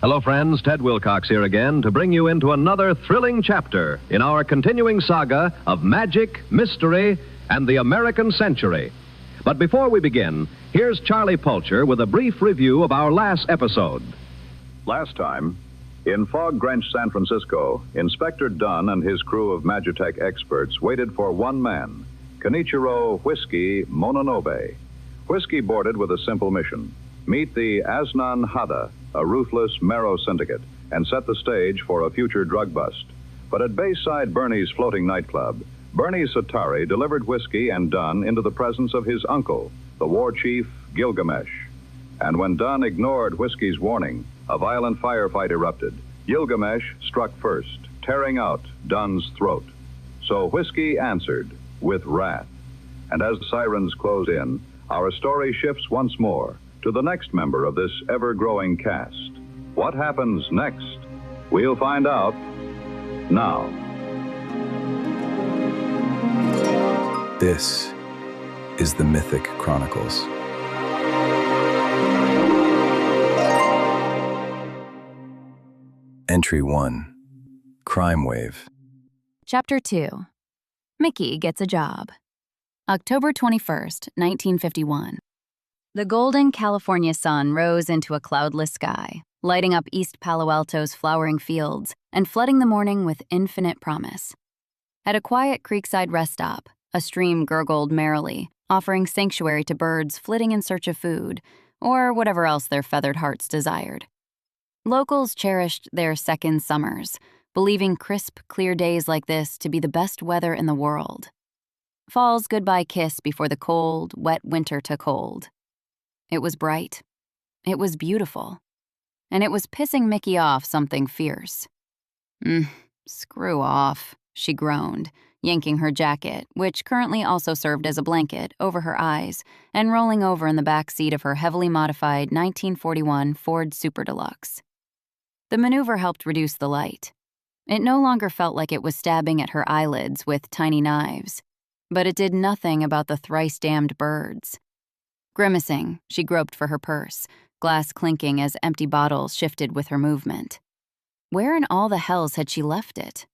Hello, friends. Ted Wilcox here again to bring you into another thrilling chapter in our continuing saga of magic, mystery, and the American century. But before we begin, here's Charlie Pulcher with a brief review of our last episode. Last time, in fog-drenched San Francisco, Inspector Dunn and his crew of Magitech experts waited for one man, Kenichiro Whiskey Mononobe. Whiskey boarded with a simple mission: meet the Asnan Hada, a ruthless Marrow syndicate, and set the stage for a future drug bust. But at Bayside Bernie's floating nightclub, Bernie Satari delivered Whiskey and Dunn into the presence of his uncle, the war chief Gilgamesh. And when Dunn ignored Whiskey's warning, a violent firefight erupted. Gilgamesh struck first, tearing out Dunn's throat. So Whiskey answered with wrath. And as the sirens close in, our story shifts once more to the next member of this ever-growing cast. What happens next? We'll find out now. This is the Mythic Chronicles. Entry 1, Crime Wave. Chapter 2, Mickey Gets a Job. October 21st, 1951. The golden California sun rose into a cloudless sky, lighting up East Palo Alto's flowering fields and flooding the morning with infinite promise. At a quiet creekside rest stop, a stream gurgled merrily, offering sanctuary to birds flitting in search of food, or whatever else their feathered hearts desired. Locals cherished their second summers, believing crisp, clear days like this to be the best weather in the world. Fall's goodbye kiss before the cold, wet winter took hold. It was bright. It was beautiful. And it was pissing Mickey off something fierce. Screw off, she groaned, yanking her jacket, which currently also served as a blanket, over her eyes and rolling over in the back seat of her heavily modified 1941 Ford Super Deluxe. The maneuver helped reduce the light. It no longer felt like it was stabbing at her eyelids with tiny knives, but it did nothing about the thrice-damned birds. Grimacing, she groped for her purse, glass clinking as empty bottles shifted with her movement. Where in all the hells had she left it?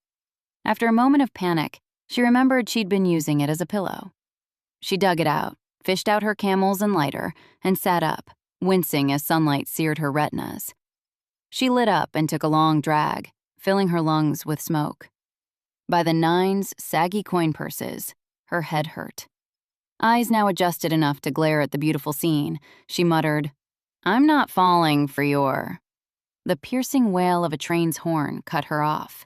After a moment of panic, she remembered she'd been using it as a pillow. She dug it out, fished out her Camels and lighter, and sat up, wincing as sunlight seared her retinas. She lit up and took a long drag, filling her lungs with smoke. By the nines, saggy coin purses, her head hurt. Eyes now adjusted enough to glare at the beautiful scene, she muttered, "I'm not falling for your..." The piercing wail of a train's horn cut her off.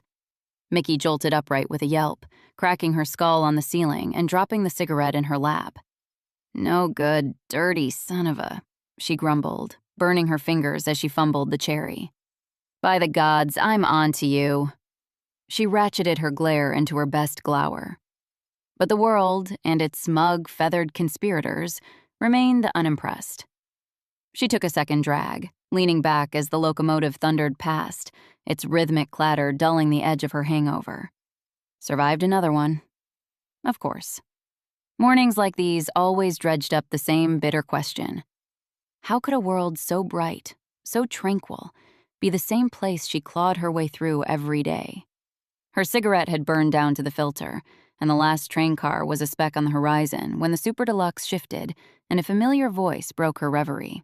Mickey jolted upright with a yelp, cracking her skull on the ceiling and dropping the cigarette in her lap. "No good, dirty son of a..." she grumbled, burning her fingers as she fumbled the cherry. "By the gods, I'm on to you." She ratcheted her glare into her best glower. But the world and its smug, feathered conspirators remained unimpressed. She took a second drag, leaning back as the locomotive thundered past, its rhythmic clatter dulling the edge of her hangover. Survived another one. Of course. Mornings like these always dredged up the same bitter question. How could a world so bright, so tranquil, be the same place she clawed her way through every day? Her cigarette had burned down to the filter, and the last train car was a speck on the horizon when the Super Deluxe shifted and a familiar voice broke her reverie.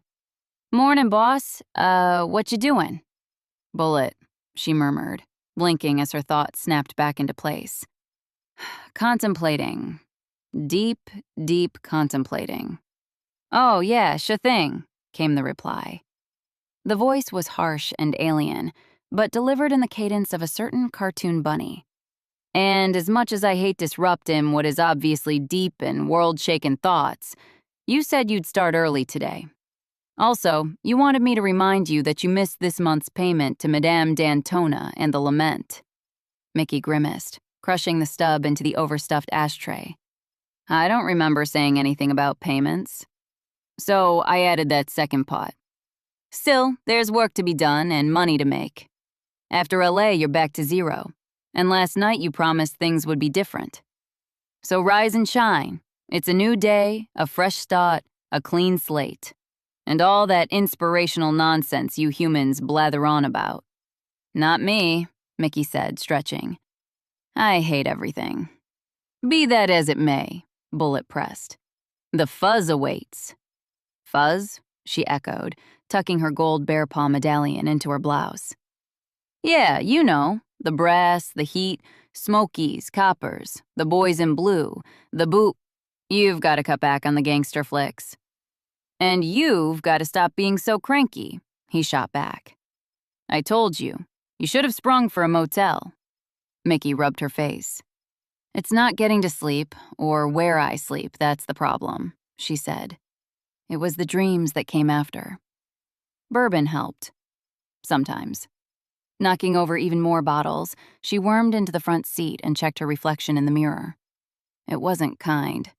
"Morning, boss. What you doing?" "Bullet," she murmured, blinking as her thoughts snapped back into place. "Contemplating. Deep, deep contemplating." "Oh, yeah, sure thing," came the reply. The voice was harsh and alien, but delivered in the cadence of a certain cartoon bunny. "And as much as I hate disrupting what is obviously deep and world-shaking thoughts, you said you'd start early today. Also, you wanted me to remind you that you missed this month's payment to Madame D'Antona and the Lament." Mickey grimaced, crushing the stub into the overstuffed ashtray. "I don't remember saying anything about payments." "So I added that second pot. Still, there's work to be done and money to make. After LA, you're back to zero. And last night you promised things would be different. So rise and shine. It's a new day, a fresh start, a clean slate. And all that inspirational nonsense you humans blather on about. Not me, Mickey said, stretching. I hate everything. Be that as it may, Bullet pressed. The fuzz awaits. Fuzz? She echoed, tucking her gold bear paw medallion into her blouse. Yeah, you know, the brass, the heat, smokies, coppers, the boys in blue, the boot. You've got to cut back on the gangster flicks. And you've got to stop being so cranky, he shot back. I told you, you should have sprung for a motel. Mickey rubbed her face. It's not getting to sleep, or where I sleep, that's the problem, she said. It was the dreams that came after. Bourbon helped. Sometimes. Knocking over even more bottles, she wormed into the front seat and checked her reflection in the mirror. It wasn't kind.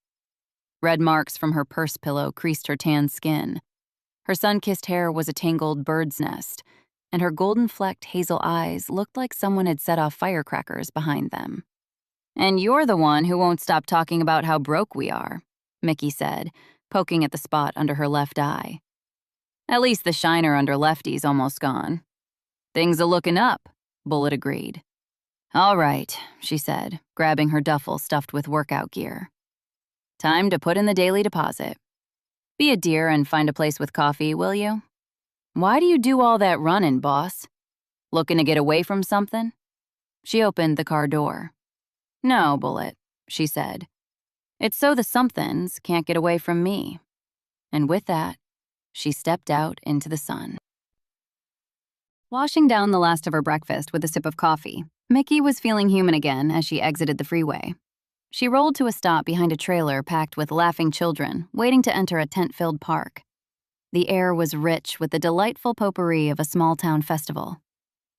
Red marks from her purse pillow creased her tan skin. Her sun-kissed hair was a tangled bird's nest, and her golden-flecked hazel eyes looked like someone had set off firecrackers behind them. And you're the one who won't stop talking about how broke we are, Mickey said, poking at the spot under her left eye. At least the shiner under Lefty's almost gone. Things are looking up, Bullet agreed. All right, she said, grabbing her duffel stuffed with workout gear. Time to put in the daily deposit. Be a dear and find a place with coffee, will you? Why do you do all that running, boss? Looking to get away from something? She opened the car door. No, Bullet, she said. It's so the somethings can't get away from me. And with that, she stepped out into the sun. Washing down the last of her breakfast with a sip of coffee, Mickey was feeling human again as she exited the freeway. She rolled to a stop behind a trailer packed with laughing children waiting to enter a tent-filled park. The air was rich with the delightful potpourri of a small-town festival.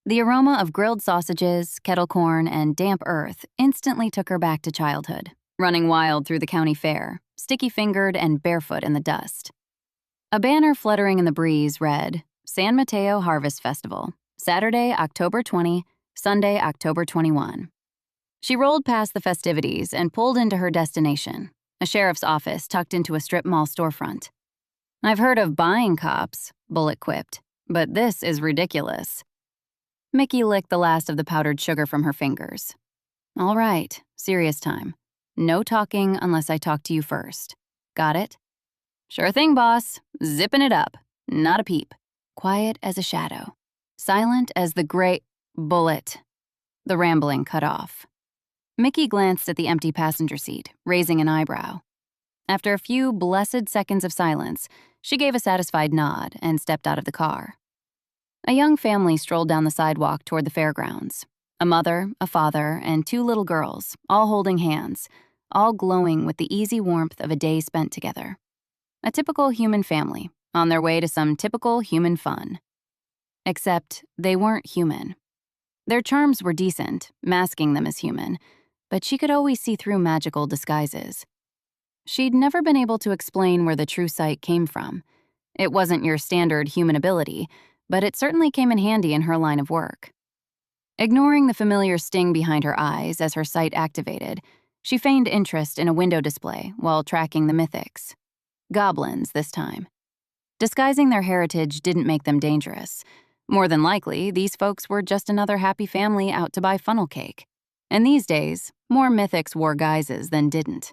The aroma of grilled sausages, kettle corn, and damp earth instantly took her back to childhood, running wild through the county fair, sticky-fingered and barefoot in the dust. A banner fluttering in the breeze read, San Mateo Harvest Festival, Saturday, October 20, Sunday, October 21. She rolled past the festivities and pulled into her destination, a sheriff's office tucked into a strip mall storefront. I've heard of buying cops, Bullet quipped, but this is ridiculous. Mickey licked the last of the powdered sugar from her fingers. All right, serious time. No talking unless I talk to you first. Got it? Sure thing, boss. Zipping it up. Not a peep. Quiet as a shadow. Silent as the gray Bullet. The rambling cut off. Mickey glanced at the empty passenger seat, raising an eyebrow. After a few blessed seconds of silence, she gave a satisfied nod and stepped out of the car. A young family strolled down the sidewalk toward the fairgrounds. A mother, a father, and two little girls, all holding hands, all glowing with the easy warmth of a day spent together. A typical human family, on their way to some typical human fun. Except they weren't human. Their charms were decent, masking them as human, but she could always see through magical disguises. She'd never been able to explain where the true sight came from. It wasn't your standard human ability, but it certainly came in handy in her line of work. Ignoring the familiar sting behind her eyes as her sight activated, she feigned interest in a window display while tracking the mythics. Goblins, this time. Disguising their heritage didn't make them dangerous. More than likely, these folks were just another happy family out to buy funnel cake. And these days, more mythics wore guises than didn't.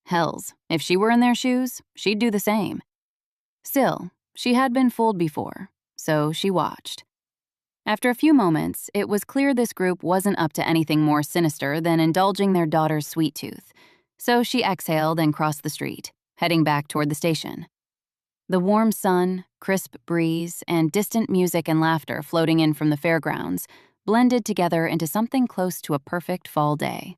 Hells, if she were in their shoes, she'd do the same. Still, she had been fooled before, so she watched. After a few moments, it was clear this group wasn't up to anything more sinister than indulging their daughter's sweet tooth, so she exhaled and crossed the street, heading back toward the station. The warm sun, crisp breeze, and distant music and laughter floating in from the fairgrounds blended together into something close to a perfect fall day.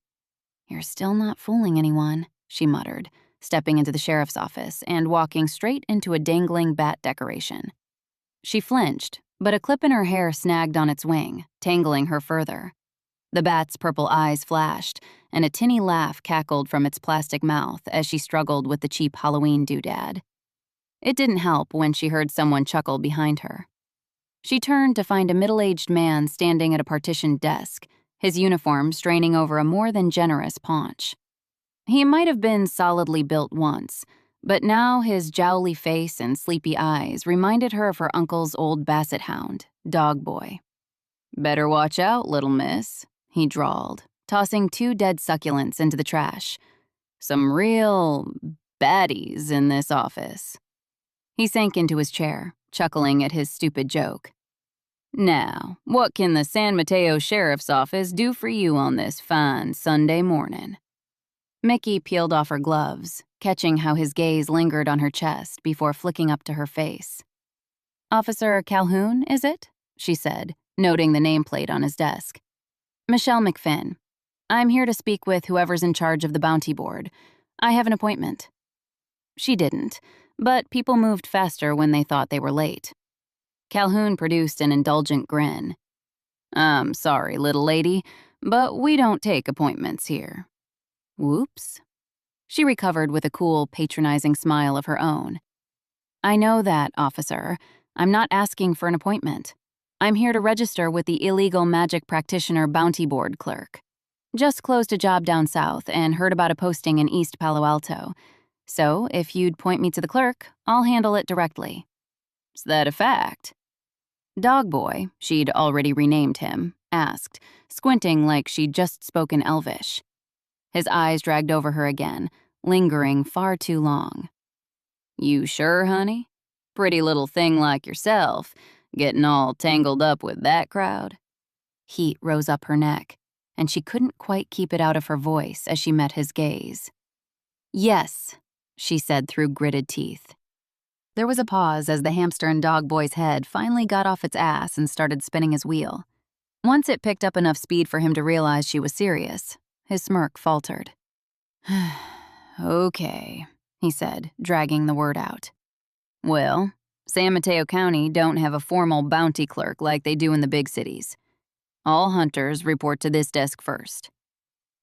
You're still not fooling anyone, she muttered, stepping into the sheriff's office and walking straight into a dangling bat decoration. She flinched, but a clip in her hair snagged on its wing, tangling her further. The bat's purple eyes flashed, and a tinny laugh cackled from its plastic mouth as she struggled with the cheap Halloween doodad. It didn't help when she heard someone chuckle behind her. She turned to find a middle-aged man standing at a partitioned desk, his uniform straining over a more than generous paunch. He might have been solidly built once, But now his jowly face and sleepy eyes reminded her of her uncle's old basset hound, Dog Boy. "Better watch out, little miss," he drawled, tossing 2 dead succulents into the trash. "Some real baddies in this office." He sank into his chair, chuckling at his stupid joke. "Now, what can the San Mateo Sheriff's Office do for you on this fine Sunday morning?" Mickey peeled off her gloves, catching how his gaze lingered on her chest before flicking up to her face. "Officer Calhoun, is it?" she said, noting the nameplate on his desk. "Michelle McFinn. I'm here to speak with whoever's in charge of the bounty board. I have an appointment." She didn't, but people moved faster when they thought they were late. Calhoun produced an indulgent grin. "I'm sorry, little lady, but we don't take appointments here." "Whoops." She recovered with a cool, patronizing smile of her own. "I know that, officer. I'm not asking for an appointment. I'm here to register with the illegal magic practitioner bounty board clerk. Just closed a job down south and heard about a posting in East Palo Alto. So if you'd point me to the clerk, I'll handle it directly." "Is that a fact?" Dog Boy, she'd already renamed him, asked, squinting like she'd just spoken Elvish. His eyes dragged over her again, lingering far too long. "You sure, honey? Pretty little thing like yourself, getting all tangled up with that crowd?" Heat rose up her neck, and she couldn't quite keep it out of her voice as she met his gaze. "Yes," she said through gritted teeth. There was a pause as the hamster in Dog Boy's head finally got off its ass and started spinning his wheel. Once it picked up enough speed for him to realize she was serious, his smirk faltered. "Okay," he said, dragging the word out. "Well, San Mateo County don't have a formal bounty clerk like they do in the big cities. All hunters report to this desk first."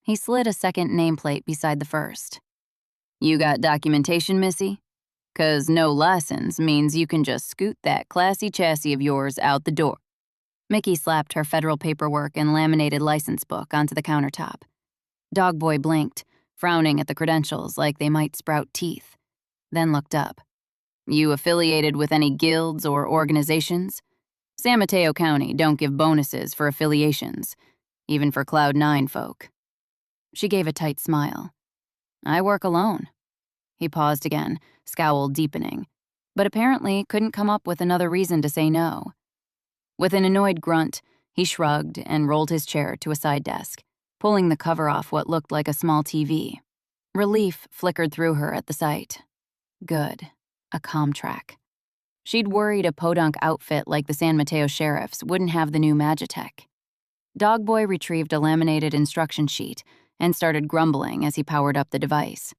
He slid a second nameplate beside the first. "You got documentation, missy? 'Cause no license means you can just scoot that classy chassis of yours out the door." Mickey slapped her federal paperwork and laminated license book onto the countertop. Dog Boy blinked, frowning at the credentials like they might sprout teeth, then looked up. "You affiliated with any guilds or organizations? San Mateo County don't give bonuses for affiliations, even for Cloud 9 folk." She gave a tight smile. "I work alone." He paused again, scowl deepening, but apparently couldn't come up with another reason to say no. With an annoyed grunt, he shrugged and rolled his chair to a side desk, pulling the cover off what looked like a small TV. Relief flickered through her at the sight. Good. A Comtrack. She'd worried a podunk outfit like the San Mateo Sheriff's wouldn't have the new Magitech. Dog Boy retrieved a laminated instruction sheet and started grumbling as he powered up the device.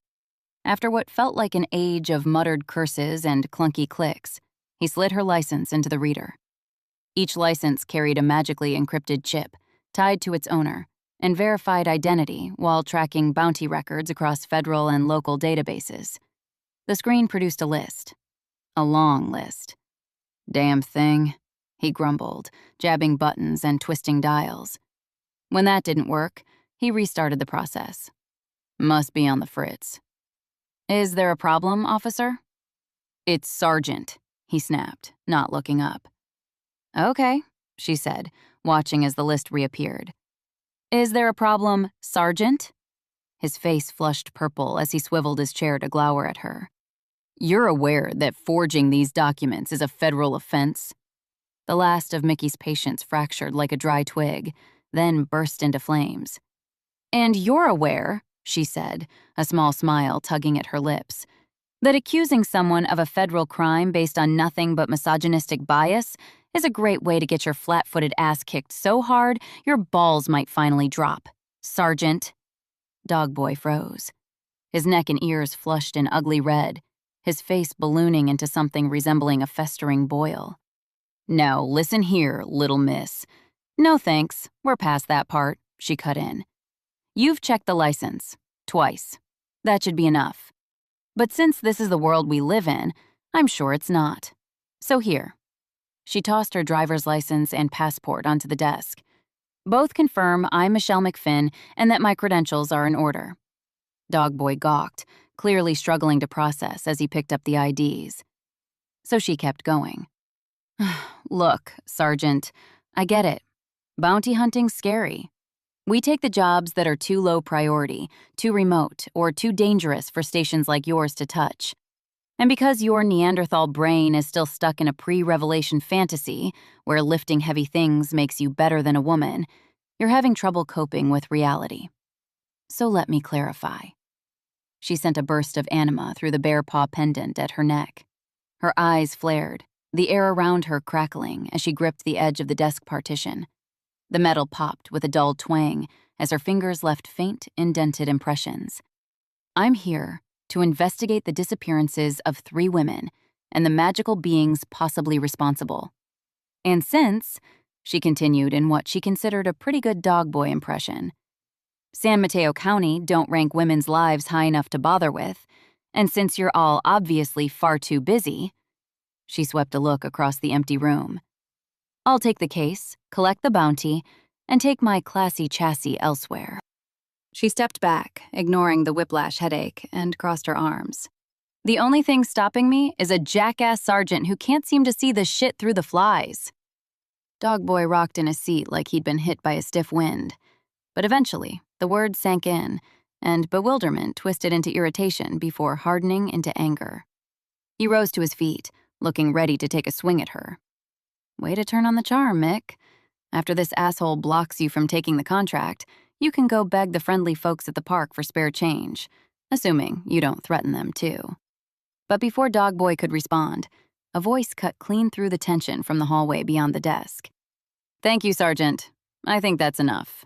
After what felt like an age of muttered curses and clunky clicks, he slid her license into the reader. Each license carried a magically encrypted chip, tied to its owner, and verified identity while tracking bounty records across federal and local databases. The screen produced a list. A long list. "Damn thing," he grumbled, jabbing buttons and twisting dials. When that didn't work, he restarted the process. "Must be on the fritz." "Is there a problem, officer?" "It's Sergeant," he snapped, not looking up. "Okay," she said, watching as the list reappeared. "Is there a problem, Sergeant?" His face flushed purple as he swiveled his chair to glower at her. "You're aware that forging these documents is a federal offense?" The last of Mickey's patience fractured like a dry twig, then burst into flames. "And you're aware," she said, a small smile tugging at her lips, "that accusing someone of a federal crime based on nothing but misogynistic bias is a great way to get your flat-footed ass kicked so hard your balls might finally drop. Sergeant." Dog Boy froze. His neck and ears flushed an ugly red, his face ballooning into something resembling a festering boil. "Now listen here, little miss." "No thanks, we're past that part," she cut in. "You've checked the license. Twice. That should be enough. But since this is the world we live in, I'm sure it's not. So here." She tossed her driver's license and passport onto the desk. "Both confirm I'm Michelle McFinn and that my credentials are in order." Dog Boy gawked, clearly struggling to process as he picked up the IDs. So she kept going. Look, Sergeant, I get it. Bounty hunting's scary. We take the jobs that are too low priority, too remote, or too dangerous for stations like yours to touch. And because your Neanderthal brain is still stuck in a pre-revelation fantasy where lifting heavy things makes you better than a woman, you're having trouble coping with reality. So let me clarify. She sent a burst of anima through the bear paw pendant at her neck. Her eyes flared, the air around her crackling as she gripped the edge of the desk partition. The metal popped with a dull twang as her fingers left faint, indented impressions. I'm here to investigate the disappearances of 3 women and the magical beings possibly responsible. And since, she continued in what she considered a pretty good dog boy impression, San Mateo County don't rank women's lives high enough to bother with, and since you're all obviously far too busy, she swept a look across the empty room. I'll take the case, collect the bounty, and take my classy chassis elsewhere. She stepped back, ignoring the whiplash headache, and crossed her arms. The only thing stopping me is a jackass sergeant who can't seem to see the shit through the flies. Dogboy rocked in his seat like he'd been hit by a stiff wind. But eventually, the words sank in, and bewilderment twisted into irritation before hardening into anger. He rose to his feet, looking ready to take a swing at her. Way to turn on the charm, Mick. After this asshole blocks you from taking the contract, you can go beg the friendly folks at the park for spare change, assuming you don't threaten them too. But before Dogboy could respond, a voice cut clean through the tension from the hallway beyond the desk. Thank you, Sergeant. I think that's enough.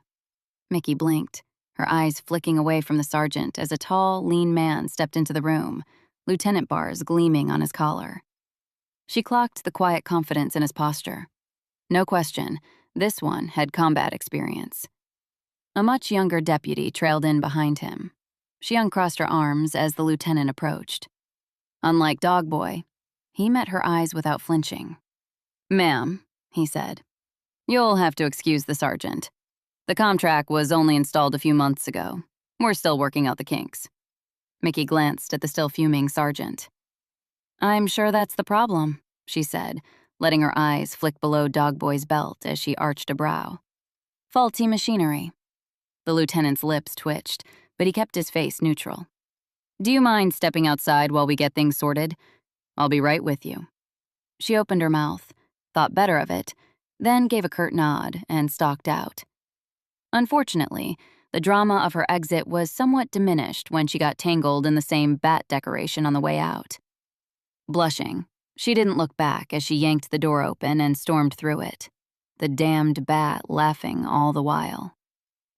Mickey blinked, her eyes flicking away from the sergeant as a tall, lean man stepped into the room, lieutenant bars gleaming on his collar. She clocked the quiet confidence in his posture. No question, this one had combat experience. A much younger deputy trailed in behind him. She uncrossed her arms as the lieutenant approached. Unlike Dogboy, he met her eyes without flinching. Ma'am, he said, you'll have to excuse the sergeant. The contract was only installed a few months ago. We're still working out the kinks. Mickey glanced at the still fuming sergeant. I'm sure that's the problem, she said, letting her eyes flick below Dogboy's belt as she arched a brow. Faulty machinery. The lieutenant's lips twitched, but he kept his face neutral. Do you mind stepping outside while we get things sorted? I'll be right with you. She opened her mouth, thought better of it, then gave a curt nod and stalked out. Unfortunately, the drama of her exit was somewhat diminished when she got tangled in the same bat decoration on the way out. Blushing, she didn't look back as she yanked the door open and stormed through it, the damned bat laughing all the while.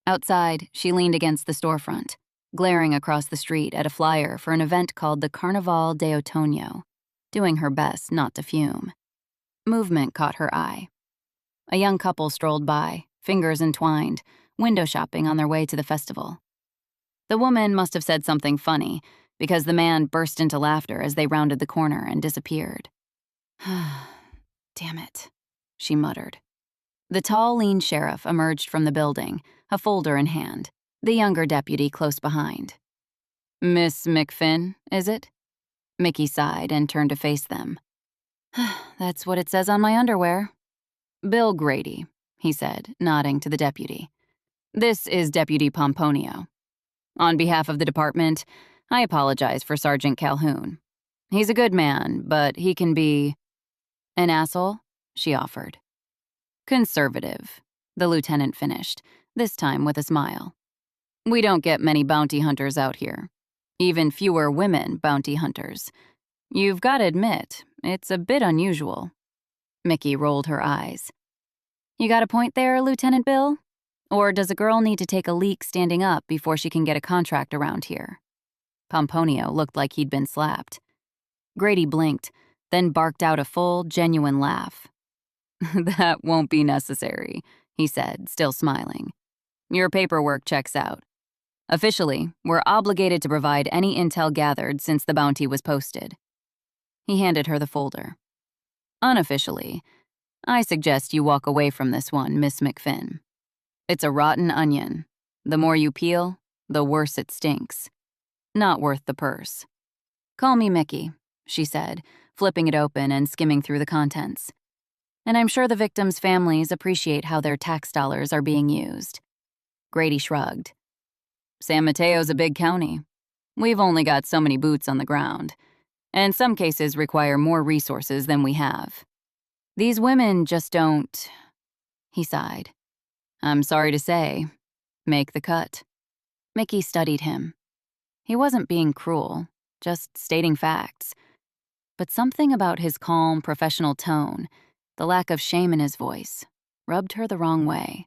Outside, she leaned against the storefront, glaring across the street at a flyer for an event called the Carnaval de Otoño, doing her best not to fume. Movement caught her eye. A young couple strolled by, fingers entwined, window shopping on their way to the festival. The woman must have said something funny, because the man burst into laughter as they rounded the corner and disappeared. Damn it, she muttered. The tall, lean sheriff emerged from the building, a folder in hand, the younger deputy close behind. Miss McFinn, is it? Mickey sighed and turned to face them. That's what it says on my underwear. Bill Grady, he said, nodding to the deputy. This is Deputy Pomponio. On behalf of the department, I apologize for Sergeant Calhoun. He's a good man, but he can be... An asshole, she offered. Conservative, the lieutenant finished, this time with a smile. We don't get many bounty hunters out here. Even fewer women bounty hunters. You've got to admit, it's a bit unusual. Mickey rolled her eyes. You got a point there, Lieutenant Bill? Or does a girl need to take a leak standing up before she can get a contract around here? Pomponio looked like he'd been slapped. Grady blinked, then barked out a full, genuine laugh. That won't be necessary, he said, still smiling. Your paperwork checks out. Officially, we're obligated to provide any intel gathered since the bounty was posted. He handed her the folder. Unofficially, I suggest you walk away from this one, Miss McFinn. It's a rotten onion. The more you peel, the worse it stinks. Not worth the purse. "Call me Mickey," she said, flipping it open and skimming through the contents. "And I'm sure the victims' families appreciate how their tax dollars are being used." Grady shrugged. "San Mateo's a big county. We've only got so many boots on the ground, and some cases require more resources than we have. These women just don't," he sighed, "I'm sorry to say, make the cut." Mickey studied him. He wasn't being cruel, just stating facts. But something about his calm, professional tone, the lack of shame in his voice, rubbed her the wrong way.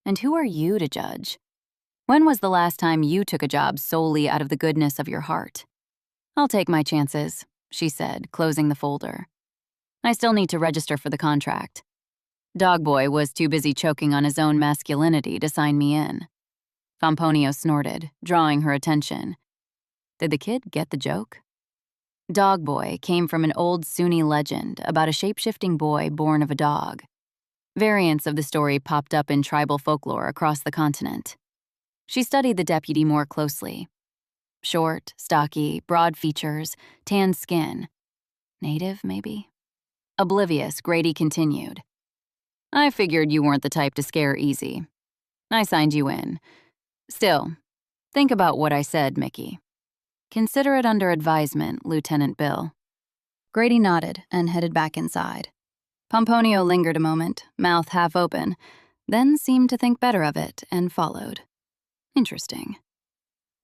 And who are you to judge? When was the last time you took a job solely out of the goodness of your heart? "I'll take my chances," she said, closing the folder. "I still need to register for the contract." Dogboy was too busy choking on his own masculinity to sign me in. Pomponio snorted, drawing her attention. Did the kid get the joke? Dogboy came from an old Sunni legend about a shape-shifting boy born of a dog. Variants of the story popped up in tribal folklore across the continent. She studied the deputy more closely. Short, stocky, broad features, tan skin. Native, maybe? Oblivious, Grady continued. "I figured you weren't the type to scare easy. I signed you in. Still, think about what I said, Mickey. Consider it under advisement, Lieutenant Bill." Grady nodded and headed back inside. Pomponio lingered a moment, mouth half open, then seemed to think better of it and followed. Interesting.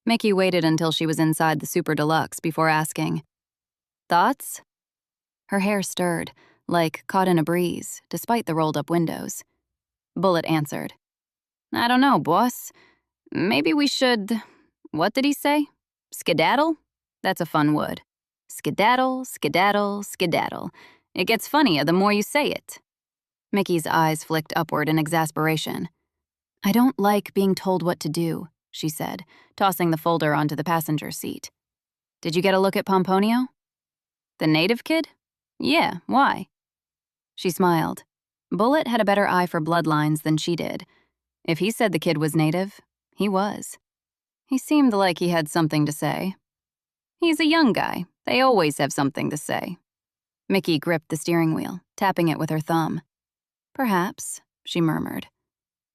Mickey waited until she was inside the Super Deluxe before asking, "Thoughts?" Her hair stirred, like caught in a breeze, despite the rolled-up windows. Bullet answered, "I don't know, boss. Maybe we should—" What did he say? "Skedaddle? That's a fun word. Skedaddle, skedaddle, skedaddle. It gets funnier the more you say it." Mickey's eyes flicked upward in exasperation. "I don't like being told what to do," she said, tossing the folder onto the passenger seat. "Did you get a look at Pomponio?" "The native kid? Yeah, why?" She smiled. Bullet had a better eye for bloodlines than she did. If he said the kid was native, he was. He seemed like he had something to say. "He's a young guy. They always have something to say." Mickey gripped the steering wheel, tapping it with her thumb. "Perhaps," she murmured.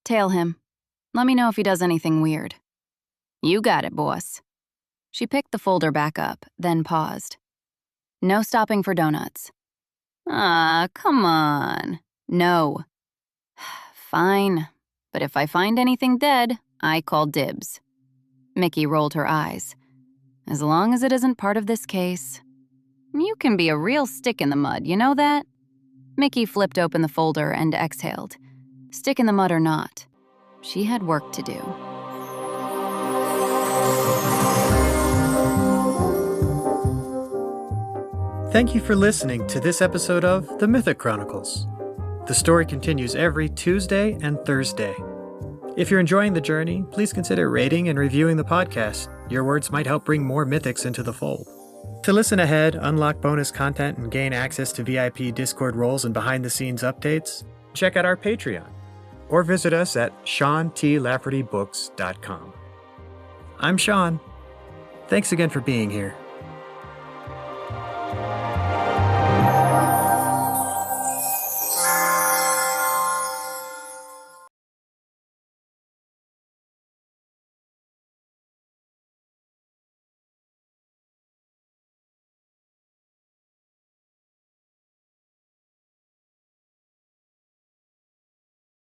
"Tail him. Let me know if he does anything weird." "You got it, boss." She picked the folder back up, then paused. "No stopping for donuts." "Ah, come on." "No." "Fine. But if I find anything dead, I call dibs." Mickey rolled her eyes. "As long as it isn't part of this case." "You can be a real stick in the mud, you know that?" Mickey flipped open the folder and exhaled. Stick in the mud or not, she had work to do. Thank you for listening to this episode of The Mythic Chronicles. The story continues every Tuesday and Thursday. If you're enjoying the journey, please consider rating and reviewing the podcast. Your words might help bring more mythics into the fold. To listen ahead, unlock bonus content, and gain access to VIP Discord roles and behind-the-scenes updates, check out our Patreon, or visit us at SeanTLaffertyBooks.com. I'm Sean. Thanks again for being here.